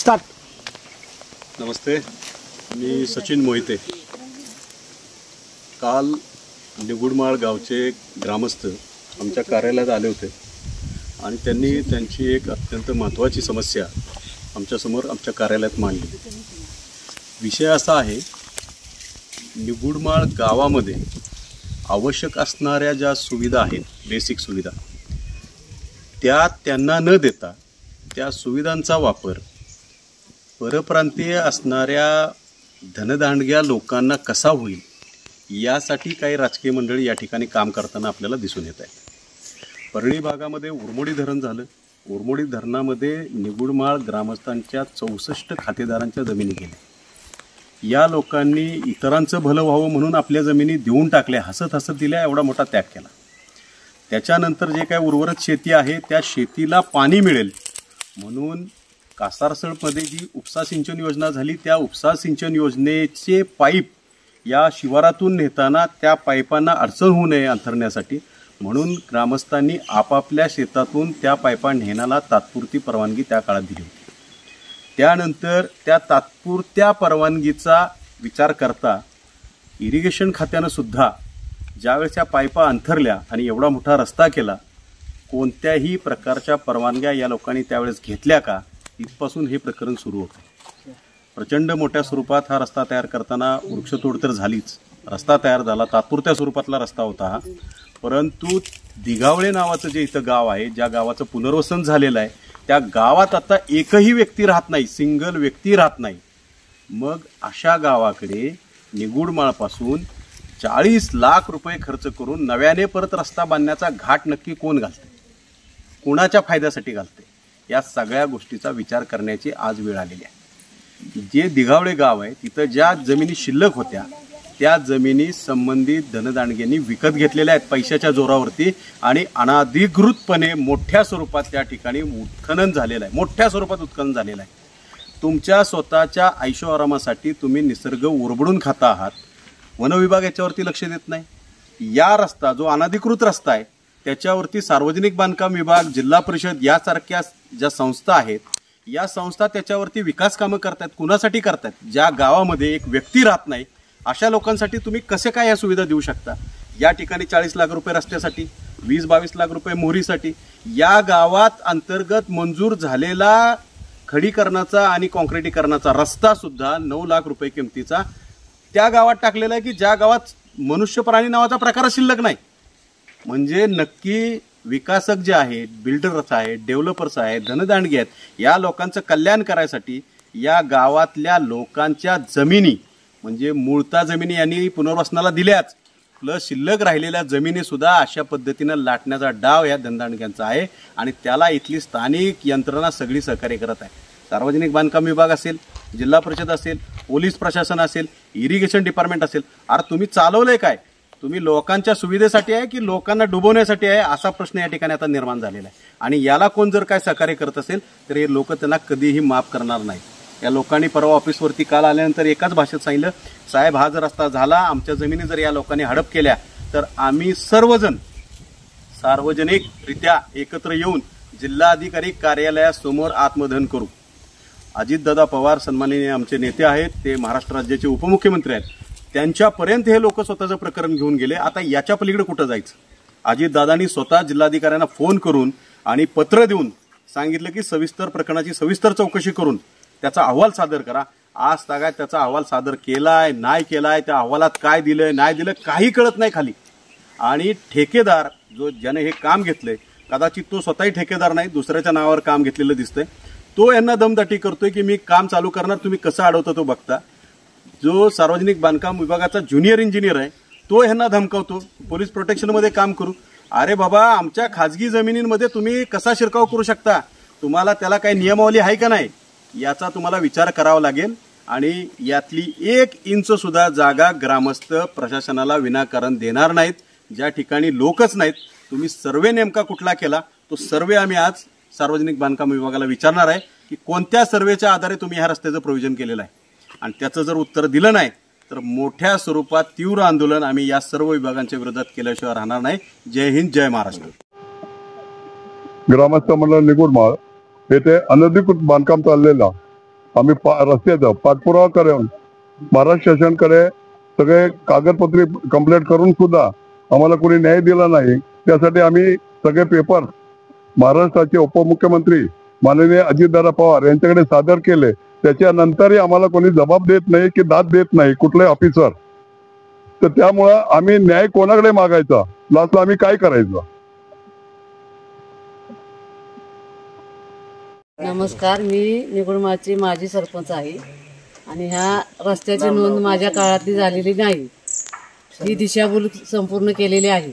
Start. नमस्ते, मी सचिन मोहिते. काल निगुडमाळ गावचे ग्रामस्थ आमच्या कार्यालयात आले होते आणि त्यांनी त्यांची एक अत्यंत महत्त्वाची समस्या आमच्यासमोर आमच्या कार्यालयात मांडली. विषय असा आहे, निगुडमाळ गावामध्ये आवश्यक असणाऱ्या ज्या सुविधा आहेत, बेसिक सुविधा, त्या त्यांना न देता त्या सुविधांचा वापर परप्रांतीय असणाऱ्या धनदांडग्या लोकांना कसा होईल यासाठी काही राजकीय मंडळी या ठिकाणी काम करताना आपल्याला दिसून येत आहे. परळी भागामध्ये उरमोडी धरण झालं. उरमोडी धरणामध्ये निगुडमाळ ग्रामस्थांच्या 64 खातेदारांच्या जमिनी गेल्या. या लोकांनी इतरांचं भलं व्हावं म्हणून आपल्या जमिनी देऊन टाकल्या, हसत हसत दिल्या, एवढा मोठा त्याग केला. त्याच्यानंतर जे काय उर्वरित शेती आहे त्या शेतीला पाणी मिळेल म्हणून कासारसळमध्ये जी उपसा सिंचन योजना झाली, त्या उपसा सिंचन योजनेचे पाईप या शिवारातून नेताना त्या पाईपांना अडचण होऊ नये अंथरण्यासाठी म्हणून ग्रामस्थांनी आपापल्या शेतातून त्या पाईपा नेण्याला तात्पुरती परवानगी त्या काळात दिली होती. त्यानंतर त्या तात्पुरत्या परवानगीचा विचार करता इरिगेशन खात्यानं सुद्धा ज्यावेळेस त्या पाईपा अंथरल्या आणि एवढा मोठा रस्ता केला, कोणत्याही प्रकारच्या परवानग्या या लोकांनी त्यावेळेस घेतल्या का, इथपासून हे प्रकरण सुरू होतं. प्रचंड मोठ्या स्वरूपात हा रस्ता तयार करताना वृक्षतोड तर झालीच, रस्ता तयार झाला, तात्पुरत्या स्वरूपातला रस्ता होता हा. परंतु दिघावळे नावाचं जे इथं गाव आहे, ज्या गावाचं पुनर्वसन झालेलं आहे, त्या गावात आता एकही व्यक्ती राहत नाही, सिंगल व्यक्ती राहत नाही. मग अशा गावाकडे निगुडमाळपासून 40 लाख रुपये खर्च करून नव्याने परत रस्ता बांधण्याचा घाट नक्की कोण घालते, कोणाच्या फायद्यासाठी घालते, या सगळ्या गोष्टीचा विचार करण्याची आज वेळ आलेली आहे. जे दिघावळे गाव आहे तिथं ज्या जमिनी शिल्लक होत्या त्या जमिनी संबंधित धनदांडग्यांनी विकत घेतलेल्या आहेत पैशाच्या जोरावरती आणि अनाधिकृतपणे मोठ्या स्वरूपात त्या ठिकाणी उत्खनन झालेलं आहे, मोठ्या स्वरूपात उत्खनन झालेलं आहे. तुमच्या स्वतःच्या ऐशोआरामासाठी तुम्ही निसर्ग उरबडून खाता आहात. वनविभाग याच्यावरती लक्ष देत नाही. या रस्ता जो अनाधिकृत रस्ता आहे त्याच्यावरती सार्वजनिक बांधकाम विभाग, जिल्हा परिषद यासारख्या ज्या संस्था आहेत, या संस्था त्याच्यावरती विकास कामं करतात. कुणासाठी करतात? ज्या गावामध्ये एक व्यक्ती राहत नाही अशा लोकांसाठी तुम्ही कसे काय या सुविधा देऊ शकता? या ठिकाणी 40 लाख रुपये रस्त्यासाठी, 20-22 लाख रुपये मोहरीसाठी, या गावात अंतर्गत मंजूर झालेला खडीकरणाचा आणि काँक्रिटीकरणाचा रस्ता सुद्धा 9 लाख रुपये किमतीचा त्या गावात टाकलेला आहे की ज्या गावात मनुष्य प्राणी नावाचा प्रकार शिल्लक नाही. म्हणजे नक्की विकासक जे आहेत, बिल्डर्स आहेत, डेव्हलपर्स आहेत, धनदांडगे आहेत, या लोकांचं कल्याण करायसाठी या गावातल्या लोकांच्या जमिनी म्हणजे मूळता जमिनी यांनी पुनर्वसनाला दिल्याच, प्लस शिल्लक राहिलेल्या जमिनी सुद्धा अशा पद्धतीनं लाटण्याचा डाव या धनदांडग्यांचा आहे आणि त्याला इथली स्थानिक यंत्रणा सगळी सहकार्य करत आहे. सार्वजनिक बांधकाम विभाग असेल, जिल्हा परिषद असेल, पोलीस प्रशासन असेल, इरिगेशन डिपार्टमेंट असेल. अरे तुम्ही चालवलंय काय? तुम्ही लोकांच्या सुविधेसाठी आहे की लोकांना डुबवण्यासाठी आहे, असा प्रश्न या ठिकाणी आता निर्माण झालेला आहे. आणि याला कोण जर काय सहकार्य करत असेल तर हे लोक त्यांना कधीही माफ करणार नाही. या लोकांनी परवा ऑफिसवरती काल आल्यानंतर एकाच भाषेत सांगितलं, साहेब हा जर रस्ता झाला, आमच्या जमिनी जर या लोकांनी हडप केल्या तर आम्ही सर्वजण सार्वजनिकरित्या एकत्र येऊन जिल्हाधिकारी कार्यालयासमोर आत्मदहन करू. अजितदादा पवार सन्माननीय आमचे नेते आहेत, ते महाराष्ट्र राज्याचे उपमुख्यमंत्री आहेत, त्यांच्यापर्यंत हे लोक स्वतःचं प्रकरण घेऊन गेले. आता याच्या पलीकडे कुठं जायचं? अजितदादांनी स्वतः जिल्हाधिकाऱ्यांना फोन करून आणि पत्र देऊन सांगितलं की सविस्तर प्रकरणाची सविस्तर चौकशी करून त्याचा अहवाल सादर करा. आज तागायत त्याचा अहवाल सादर केलाय नाही केलाय, त्या अहवालात काय दिलंय नाही दिलं काही कळत नाही खाली. आणि ठेकेदार जो ज्याने हे काम घेतलंय, कदाचित तो स्वतःही ठेकेदार नाही, दुसऱ्याच्या नावावर काम घेतलेलं दिसतंय, तो यांना दमदाटी करतोय की मी काम चालू करणार, तुम्ही कसं अडवता तो बघता. जो सार्वजनिक बांधकाम विभागाचा ज्युनियर इंजिनियर आहे तो ह्यांना धमकावतो पोलीस प्रोटेक्शनमध्ये काम करू. अरे बाबा, आमच्या खाजगी जमिनींमध्ये तुम्ही कसा शिरकाव करू शकता? तुम्हाला त्याला काही नियमावली आहे का नाही याचा तुम्हाला विचार करावा लागेल. आणि यातली 1 इंच सुद्धा जागा ग्रामस्थ प्रशासनाला विनाकारण देणार नाहीत. ज्या ठिकाणी लोकच नाहीत, तुम्ही सर्वे नेमका कुठला केला तो सर्वे आम्ही आज सार्वजनिक बांधकाम विभागाला विचारणार आहे की कोणत्या सर्वेच्या आधारे तुम्ही ह्या रस्त्याचं प्रोव्हिजन केलेलं आहे. आणि त्याचं जर उत्तर दिलं नाही तर मोठ्या स्वरूपात तीव्र आंदोलन आम्ही या सर्व विभागांच्या विरोधात केल्याशिवाय राहणार नाही. जय हिंद, जय महाराष्ट्र. ग्रामस्थ मंडळ निगुडमाळ येथे अनधिकृत बांधकाम चाललेला आम्ही रस्त्याचा पाठपुरावा करून महाराष्ट्र शासनाकडे सगळे कागदपत्रे कंप्लीट करून सुद्धा आम्हाला कोणी न्याय दिला नाही। त्यासाठी आम्ही सगळे पेपर महाराष्ट्राचे उपमुख्यमंत्री माननीय अजितदादा पवार यांच्याकडे सादर केले। त्याच्यानंतरही आम्हाला कोणी जबाब देत नाही की दाद देत नाही कुठले ऑफिसर। तर त्यामुळं आम्ही न्याय कोणाकडे मागायचा, लास्टला आम्ही काय करायचं। नमस्कार, मी निगुणमाळची माजी सरपंच आहे आणि ह्या रस्त्याची नोंद माझ्या काळातली झालेली नाही। ही दिशाभूल संपूर्ण केलेली आहे।